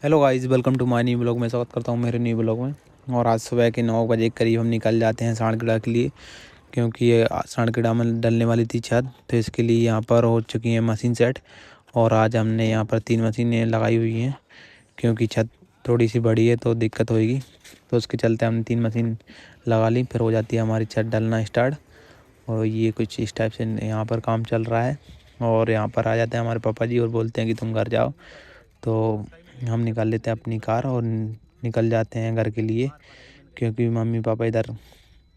Hello guys, welcome to my new blog में। स्वागत करता हूँ मेरे न्यू ब्लॉग में। और आज सुबह के 9 बजे के करीब हम निकल जाते हैं सांड़खेड़ा के लिए, क्योंकि ये सांड़खेड़ा में डलने वाली थी छत, तो इसके लिए यहाँ पर हो चुकी है मशीन सेट। और आज हमने यहाँ पर 3 मशीनें लगाई हुई हैं, क्योंकि छत थोड़ी सी बड़ी है तो दिक्कत होगी, तो उसके चलते हमने 3 मशीन लगा ली। फिर हो जाती है हमारी छत डलना स्टार्ट। और ये कुछ इस टाइप से यहाँ पर काम चल रहा है। और यहाँ पर आ जाते हैं हमारे पापा जी और बोलते हैं कि तुम घर जाओ। तो हम निकाल लेते हैं अपनी कार और निकल जाते हैं घर के लिए, क्योंकि मम्मी पापा इधर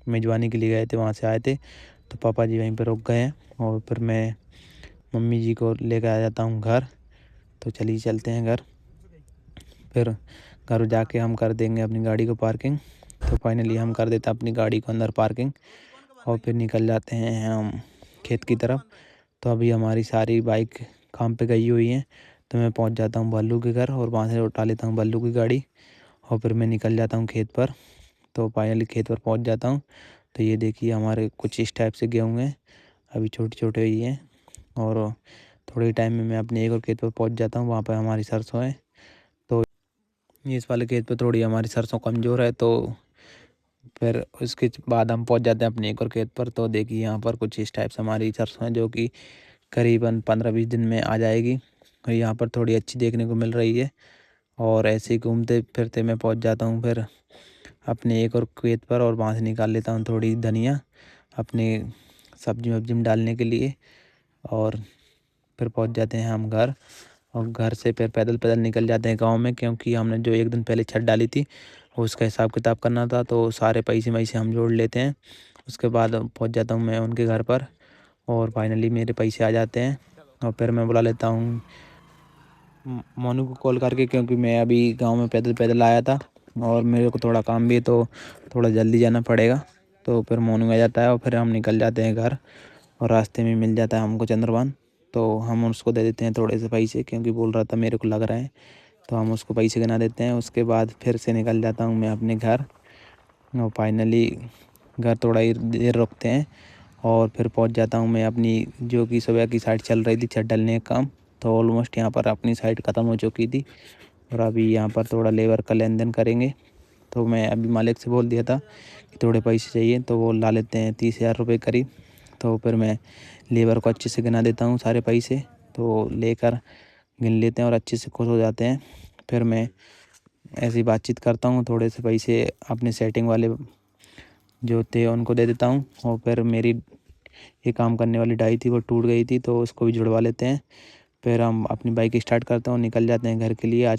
मेजबानी के लिए गए थे, वहाँ से आए थे, तो पापा जी वहीं पर रुक गए हैं। और फिर मैं मम्मी जी को लेकर आ जाता हूँ घर। तो चलिए चलते हैं घर। फिर घर जाके हम कर देंगे अपनी गाड़ी को पार्किंग। तो फाइनली हम कर देते हैं अपनी गाड़ी को अंदर पार्किंग, और फिर निकल जाते हैं हम खेत की तरफ। तो अभी हमारी सारी बाइक काम पे गई हुई हैं, तो मैं पहुंच जाता हूं बल्लू के घर और वहां से उठा लेता हूं बल्लू की गाड़ी, और फिर मैं निकल जाता हूं खेत पर। तो फाइनली खेत पर पहुंच जाता हूं। तो ये देखिए हमारे कुछ इस टाइप से गेहूँ हैं, अभी छोटे छोटे ही हैं। और थोड़े टाइम में मैं अपने एक और खेत पर पहुँच जाता हूँ, वहाँ पर हमारी सरसों है। तो इस वाले खेत पर थोड़ी हमारी सरसों कमज़ोर है, तो फिर उसके बाद हम पहुंच जाते हैं अपने एक और खेत पर। तो देखिए यहाँ पर कुछ इस टाइप से हमारी सरसों है, जो कि करीबन 15-20 दिन में आ जाएगी। और यहाँ पर थोड़ी अच्छी देखने को मिल रही है। और ऐसे ही घूमते फिरते मैं पहुंच जाता हूँ फिर अपने एक और खेत पर, और वहाँ से निकाल लेता हूँ थोड़ी धनिया अपने सब्जी वब्जी में डालने के लिए। और फिर पहुंच जाते हैं हम घर। और घर से फिर पैदल पैदल निकल जाते हैं गांव में, क्योंकि हमने जो एक दिन पहले छत डाली थी उसका हिसाब किताब करना था, तो सारे पैसे वैसे हम जोड़ लेते हैं। उसके बाद पहुंच जाता हूं मैं उनके घर पर, और फाइनली मेरे पैसे आ जाते हैं। और फिर मैं बुला लेता हूं मोनू को कॉल करके, क्योंकि मैं अभी गांव में पैदल पैदल आया था और मेरे को थोड़ा काम भी है, तो थोड़ा जल्दी जाना पड़ेगा। तो फिर मोनू आ जाता है और फिर हम निकल जाते हैं घर। और रास्ते में मिल जाता है हमको चंद्रभान, तो हम उसको दे देते हैं थोड़े से पैसे, क्योंकि बोल रहा था मेरे को लग रहा है, तो हम उसको पैसे गिना देते हैं। उसके बाद फिर से निकल जाता हूँ मैं अपने घर। और फाइनली घर थोड़ा ही देर रुकते हैं, और फिर पहुंच जाता हूं मैं अपनी, जो कि सुबह की साइड चल रही थी छत डलने का काम। तो ऑलमोस्ट यहाँ पर अपनी साइड ख़त्म हो चुकी थी, और अभी यहाँ पर थोड़ा लेबर का लेन देन करेंगे। तो मैं अभी मालिक से बोल दिया था कि थोड़े पैसे चाहिए, तो वो ला लेते हैं 30,000 रुपये करीब। तो फिर मैं लेबर को अच्छे से गिना देता हूँ सारे पैसे, तो लेकर गिन लेते हैं और अच्छे से खुश हो जाते हैं। फिर मैं ऐसी बातचीत करता हूँ, थोड़े से पैसे अपने सेटिंग वाले जो थे उनको दे देता हूँ। और फिर मेरी ये काम करने वाली डाई थी वो टूट गई थी, तो उसको भी जुड़वा लेते हैं। फिर हम अपनी बाइक स्टार्ट करते हैं और निकल जाते हैं घर के लिए। आज